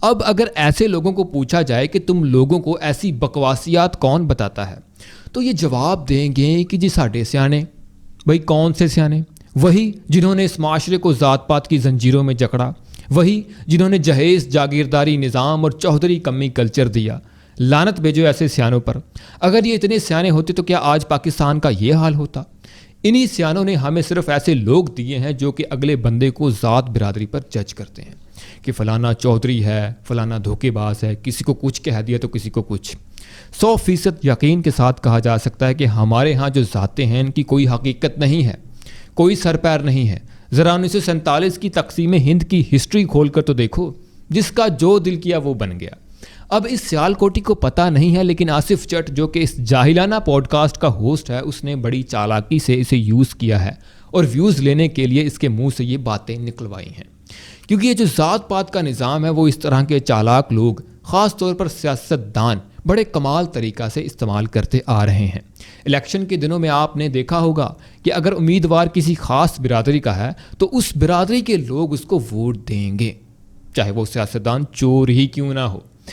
اب اگر ایسے لوگوں کو پوچھا جائے کہ تم لوگوں کو ایسی بکواسیات کون بتاتا ہے تو یہ جواب دیں گے کہ جی ساڈے سیانے. بھائی کون سے سیانے؟ وہی جنہوں نے اس معاشرے کو ذات پات کی زنجیروں میں جکڑا، وہی جنہوں نے جہیز جاگیرداری نظام اور چودھری کمی کلچر دیا. لعنت بھیجو ایسے سیانوں پر. اگر یہ اتنے سیانے ہوتے تو کیا آج پاکستان کا یہ حال ہوتا؟ انہی سیانوں نے ہمیں صرف ایسے لوگ دیے ہیں جو کہ اگلے بندے کو ذات برادری پر جج کرتے ہیں کہ فلانا چودھری ہے، فلانا دھوکے باز ہے، کسی کو کچھ کہہ دیا تو کسی کو کچھ. 100% یقین کے ساتھ کہا جا سکتا ہے کہ ہمارے ہاں جو ذاتیں ہیں ان کی کوئی حقیقت نہیں ہے، کوئی سر پیر نہیں ہے. ذرا 1947 کی تقسیم ہند کی ہسٹری کھول کر تو دیکھو، جس کا جو دل کیا وہ بن گیا. اب اس سیال کوٹی کو پتہ نہیں ہے، لیکن آصف چٹ جو کہ اس جاہلانہ پوڈ کاسٹ کا ہوسٹ ہے، اس نے بڑی چالاکی سے اسے یوز کیا ہے اور ویوز لینے کے لیے اس کے منہ سے یہ باتیں نکلوائی ہیں. کیونکہ یہ جو ذات پات کا نظام ہے وہ اس طرح کے چالاک لوگ، خاص طور پر سیاست دان، بڑے کمال طریقہ سے استعمال کرتے آ رہے ہیں. الیکشن کے دنوں میں آپ نے دیکھا ہوگا کہ اگر امیدوار کسی خاص برادری کا ہے تو اس برادری کے لوگ اس کو ووٹ دیں گے، چاہے وہ سیاستدان چور ہی کیوں نہ ہو.